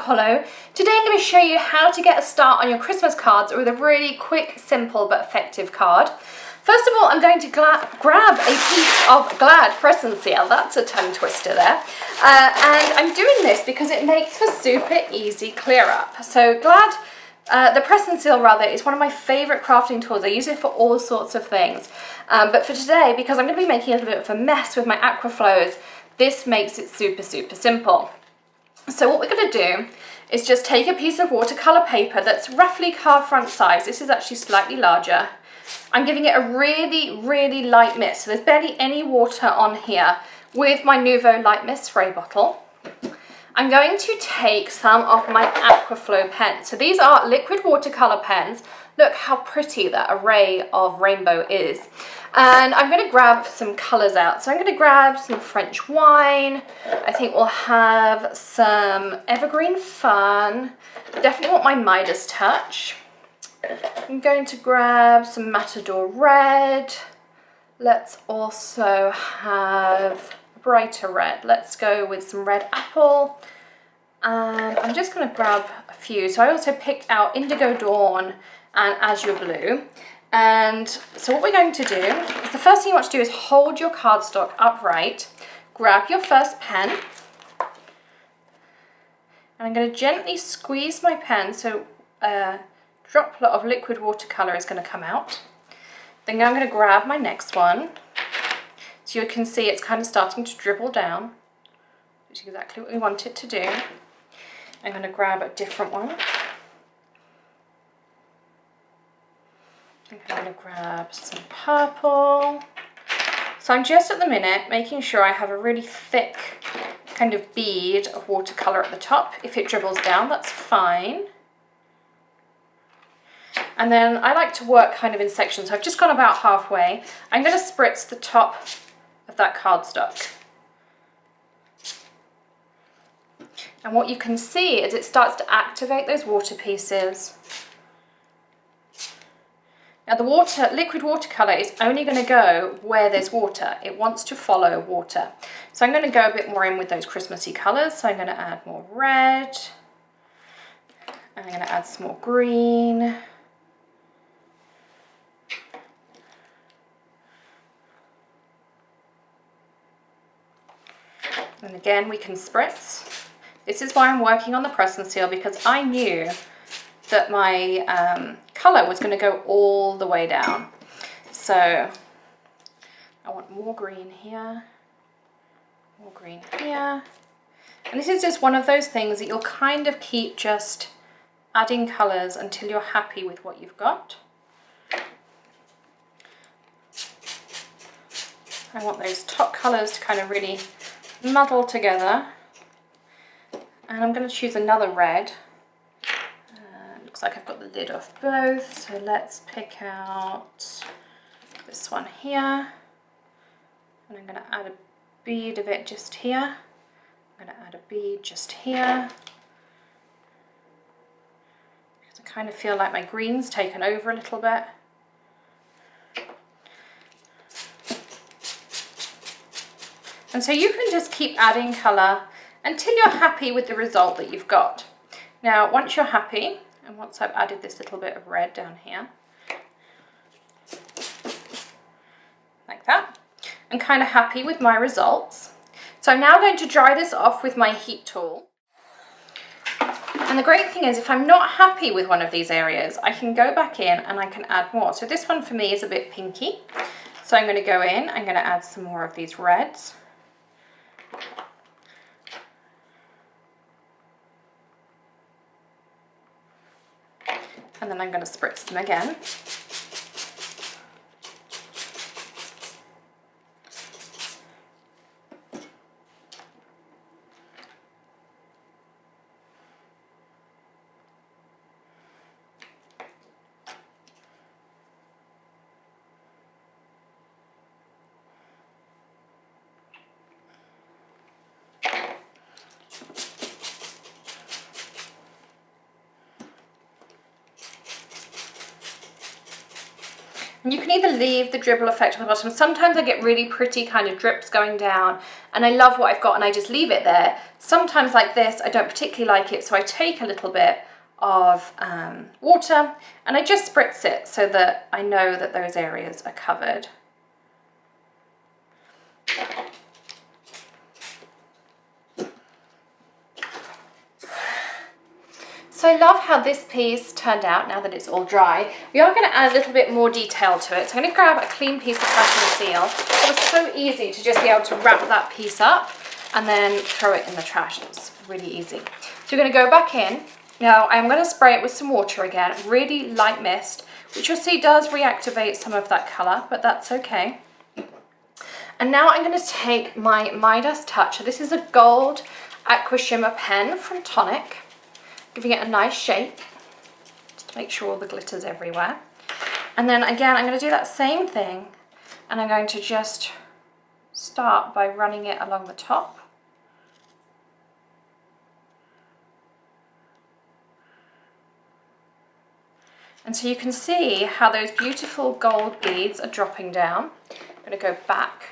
Watercolor. Today I'm going to show you how to get a start on your Christmas cards with a really quick, simple but effective card. First of all, I'm going to grab a piece of Glad Press and Seal. That's a tongue twister there. And I'm doing this because it makes for super easy clear up. So Glad, the Press and Seal rather, is one of my favourite crafting tools. I use it for all sorts of things. But for today, because I'm going to be making a little bit of a mess with my aqua flows, this makes it super simple. So what we're going to do is just take a piece of watercolour paper that's roughly card front size. This is actually slightly larger. I'm giving it a really light mist. So there's barely any water on here with my Nuvo Light Mist spray bottle. I'm going to take some of my Aquaflow pens. So these are liquid watercolour pens. Look how pretty that array of rainbow is. And I'm going to grab some colours out. So I'm going to grab some French wine. I think we'll have some evergreen fern. Definitely want my Midas touch. I'm going to grab some Matador red. Let's also have a brighter red. Let's go with some red apple. And I'm just going to grab a few. So I also picked out Indigo Dawn and Azure Blue. And so what we're going to do is the first thing you want to do is hold your cardstock upright. Grab your first pen. And I'm going to gently squeeze my pen so droplet of liquid watercolour is going to come out. Then I'm going to grab my next one. So you can see it's kind of starting to dribble down, which is exactly what we want it to do. I'm going to grab a different one. I'm going to grab some purple. So I'm just at the minute making sure I have a really thick kind of bead of watercolour at the top. If it dribbles down, that's fine. And then I like to work kind of in sections. So I've just gone about halfway. I'm going to spritz the top of that cardstock. And what you can see is it starts to activate those water pieces. Now the liquid watercolour is only going to go where there's water. It wants to follow water. So I'm going to go a bit more in with those Christmassy colours. So I'm going to add more red. And I'm going to add some more green. And again, we can spritz. This is why I'm working on the Press and Seal, because I knew that my colour was going to go all the way down. So I want more green here, more green here. And this is just one of those things that you'll kind of keep just adding colours until you're happy with what you've got. I want those top colours to kind of really muddle together. And I'm going to choose another red. Looks like I've got the lid off both, so let's pick out this one here. And I'm going to add a bead of it just here. I'm going to add a bead just here. Because I kind of feel like my green's taken over a little bit. And so you can just keep adding colour until you're happy with the result that you've got. Now, once you're happy, and once I've added this little bit of red down here, like that, I'm kind of happy with my results. So I'm now going to dry this off with my heat tool. And the great thing is, if I'm not happy with one of these areas, I can go back in and I can add more. So this one for me is a bit pinky. So I'm going to go in, I'm going to add some more of these reds. And then I'm going to spritz them again. And you can either leave the dribble effect on the bottom. Sometimes I get really pretty kind of drips going down and I love what I've got and I just leave it there. Sometimes like this, I don't particularly like it, so I take a little bit of water and I just spritz it so that I know that those areas are covered. So I love how this piece turned out now that it's all dry. We are going to add a little bit more detail to it. So I'm going to grab a clean piece of press and seal. It was so easy to just be able to wrap that piece up and then throw it in the trash. It's really easy. So we're going to go back in. Now I'm going to spray it with some water again, really light mist, which you'll see does reactivate some of that colour, but that's okay. And now I'm going to take my Midas touch. So this is a gold aqua shimmer pen from Tonic. Giving it a nice shape, just to make sure all the glitter's everywhere. And then again, I'm going to do that same thing, and I'm going to just start by running it along the top. And so you can see how those beautiful gold beads are dropping down. I'm going to go back.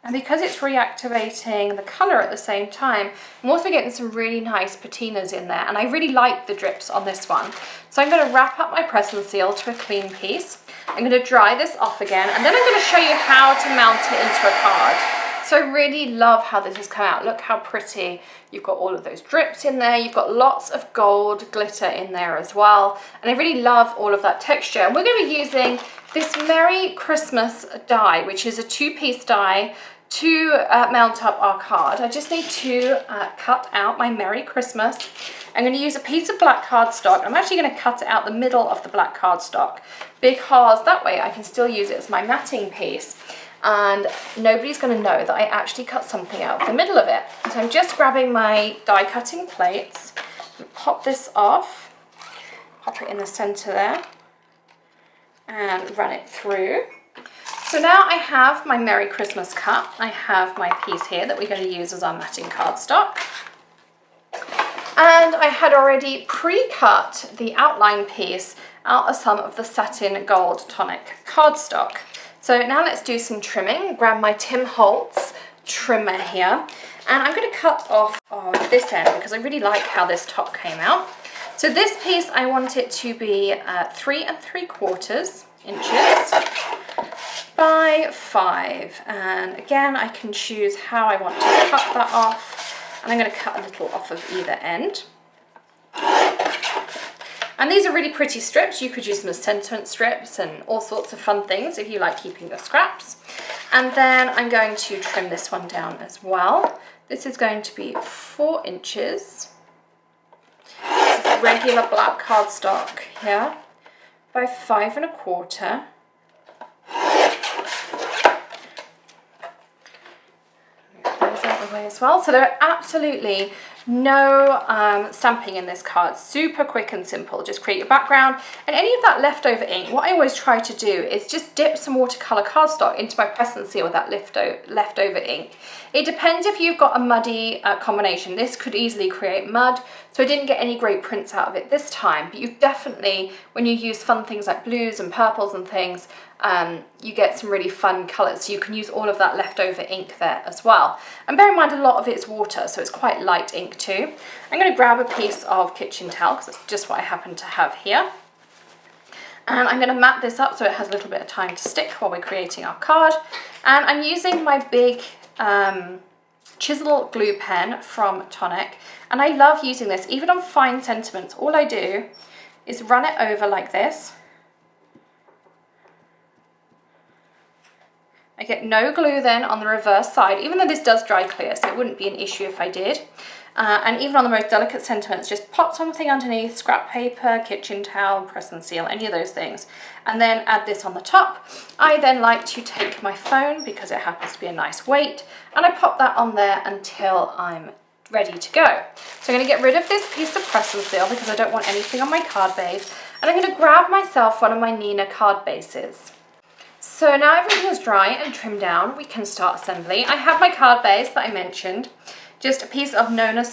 And because it's reactivating the colour at the same time, I'm also getting some really nice patinas in there. And I really like the drips on this one. So I'm going to wrap up my press and seal to a clean piece. I'm going to dry this off again. And then I'm going to show you how to mount it into a card. So I really love how this has come out. Look how pretty. You've got all of those drips in there. You've got lots of gold glitter in there as well. And I really love all of that texture. And we're going to be using this Merry Christmas die, which is a 2-piece die to mount up our card. I just need to cut out my Merry Christmas. I'm going to use a piece of black cardstock. I'm actually going to cut it out the middle of the black cardstock because that way I can still use it as my matting piece. And nobody's going to know that I actually cut something out of the middle of it. So I'm just grabbing my die cutting plates, pop this off, pop it in the center there, and run it through. So now I have my Merry Christmas cut. I have my piece here that we're going to use as our matting cardstock. And I had already pre-cut the outline piece out of some of the satin gold Tonic cardstock. So now let's do some trimming. Grab my Tim Holtz trimmer here, and I'm going to cut off on this end because I really like how this top came out. So this piece, I want it to be 3 3/4 inches by 5. And again, I can choose how I want to cut that off, and I'm going to cut a little off of either end. And these are really pretty strips. You could use them as sentiment strips and all sorts of fun things if you like keeping your scraps. And then I'm going to trim this one down as well. This is going to be 4 inches. This is regular black cardstock here by 5 1/4. Move those out of the way as well. So there are absolutely no stamping in this card. Super quick and simple. Just create your background, and any of that leftover ink, what I always try to do is just dip some watercolor cardstock into my press and seal with that leftover ink. It depends if you've got a muddy combination. This could easily create mud, so I didn't get any great prints out of it this time, but you definitely, when you use fun things like blues and purples and things, you get some really fun colors. So you can use all of that leftover ink there as well. And bear in mind, a lot of it's water, so it's quite light ink too. I'm going to grab a piece of kitchen towel because that's just what I happen to have here. And I'm going to mat this up so it has a little bit of time to stick while we're creating our card. And I'm using my big chisel glue pen from Tonic. And I love using this, even on fine sentiments. All I do is run it over like this. I get no glue then on the reverse side, even though this does dry clear, so it wouldn't be an issue if I did. And even on the most delicate sentiments, just pop something underneath, scrap paper, kitchen towel, press and seal, any of those things. And then add this on the top. I then like to take my phone, because it happens to be a nice weight, and I pop that on there until I'm ready to go. So I'm going to get rid of this piece of press and seal because I don't want anything on my card base. And I'm going to grab myself one of my Neenah card bases. So now everything is dry and trimmed down, we can start assembly. I have my card base that I mentioned, just a piece of Neenah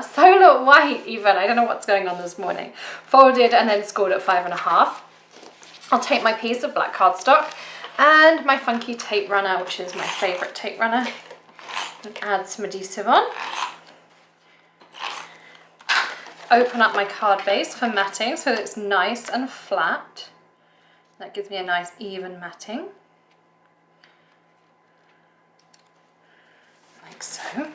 Solar White even, I don't know what's going on this morning, folded and then scored at 5 1/2. I'll take my piece of black cardstock and my funky tape runner, which is my favourite tape runner, and add some adhesive on. Open up my card base for matting so that it's nice and flat. That gives me a nice even matting. Like so.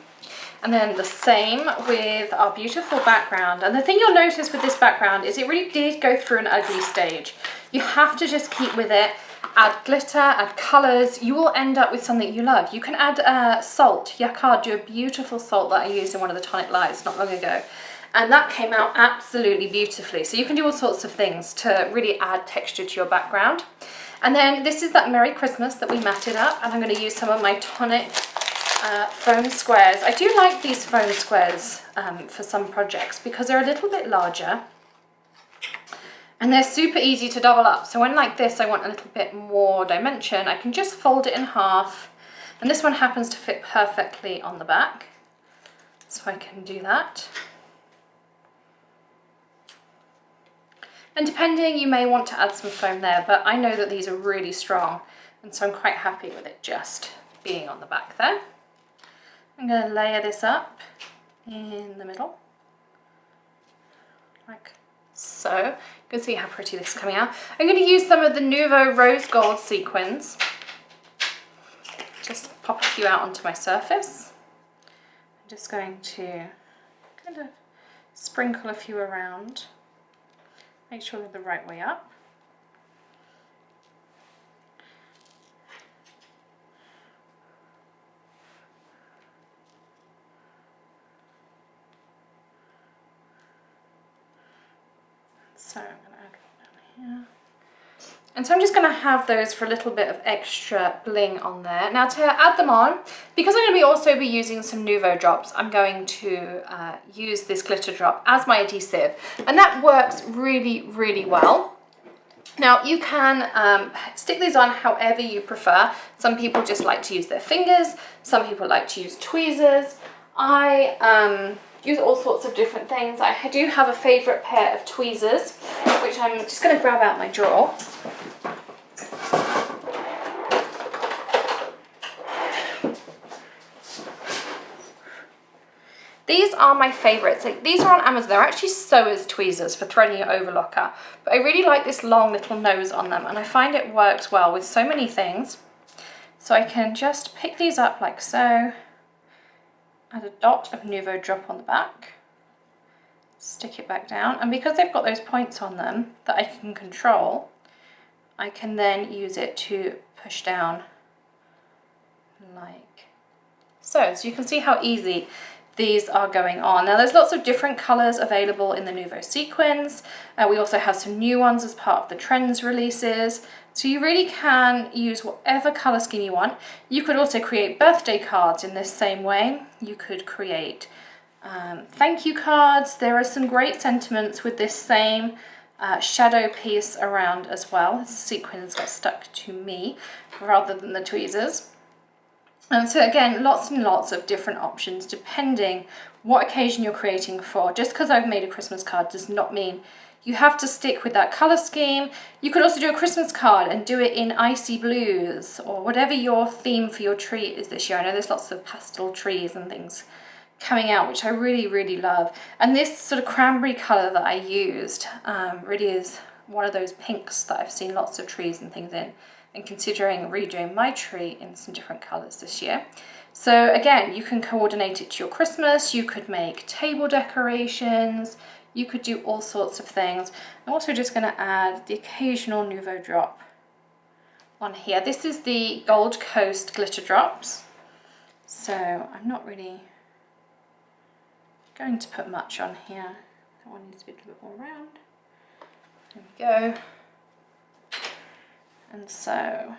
And then the same with our beautiful background. And the thing you'll notice with this background is it really did go through an ugly stage. You have to just keep with it, add glitter, add colours. You will end up with something you love. You can add salt. Yakar do a beautiful salt that I used in one of the Tonic lives not long ago. And that came out absolutely beautifully. So you can do all sorts of things to really add texture to your background. And then this is that Merry Christmas that we matted up. And I'm going to use some of my Tonic foam squares. I do like these foam squares for some projects because they're a little bit larger and they're super easy to double up. So when like this I want a little bit more dimension, I can just fold it in half, and this one happens to fit perfectly on the back, so I can do that. And depending, you may want to add some foam there, but I know that these are really strong, and so I'm quite happy with it just being on the back there. I'm going to layer this up in the middle, like so. You can see how pretty this is coming out. I'm going to use some of the Nouveau rose gold sequins. Just pop a few out onto my surface. I'm just going to kind of sprinkle a few around. Make sure they're the right way up. So I'm going to add one down here. And so I'm just going to have those for a little bit of extra bling on there. Now to add them on, because I'm going to also be using some Nouveau drops, I'm going to use this glitter drop as my adhesive. And that works really, really well. Now you can stick these on however you prefer. Some people just like to use their fingers. Some people like to use tweezers. I use all sorts of different things. I do have a favourite pair of tweezers, which I'm just going to grab out my drawer. These are my favourites. Like, these are on Amazon. They're actually sewers tweezers for threading your overlocker. But I really like this long little nose on them, and I find it works well with so many things. So I can just pick these up like so. Add a dot of Nouveau drop on the back, stick it back down, and because they've got those points on them that I can control, I can then use it to push down like so. So you can see how easy these are going on. Now there's lots of different colours available in the Nouveau sequins. We also have some new ones as part of the Trends releases. So you really can use whatever colour scheme you want. You could also create birthday cards in this same way. You could create thank you cards. There are some great sentiments with this same shadow piece around as well. The sequins got stuck to me rather than the tweezers. And so again, lots and lots of different options depending what occasion you're creating for. Just because I've made a Christmas card does not mean you have to stick with that colour scheme. You could also do a Christmas card and do it in icy blues or whatever your theme for your tree is this year. I know there's lots of pastel trees and things coming out, which I really, really love. And this sort of cranberry colour that I used really is one of those pinks that I've seen lots of trees and things in, and considering redoing my tree in some different colours this year. So again, you can coordinate it to your Christmas. You could make table decorations. You could do all sorts of things. I'm also just going to add the occasional Nouveau drop on here. This is the Gold Coast glitter drops. So I'm not really going to put much on here. That one needs to be a little bit more round. There we go. And so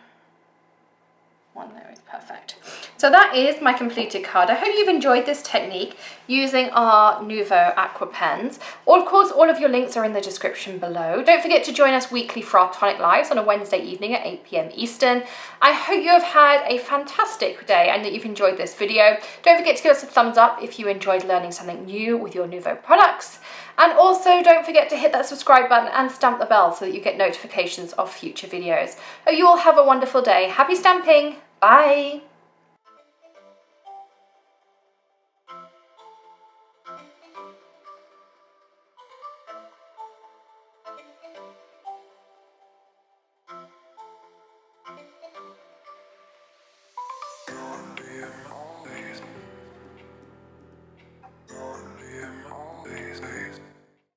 one there is perfect. So that is my completed card. I hope you've enjoyed this technique using our Nuvo Aqua pens. Of course, all of your links are in the description below. Don't forget to join us weekly for our Tonic Lives on a Wednesday evening at 8 PM Eastern. I hope you have had a fantastic day and that you've enjoyed this video. Don't forget to give us a thumbs up if you enjoyed learning something new with your Nuvo products. And also don't forget to hit that subscribe button and stamp the bell so that you get notifications of future videos. Hope you all have a wonderful day. Happy stamping. Bye. Be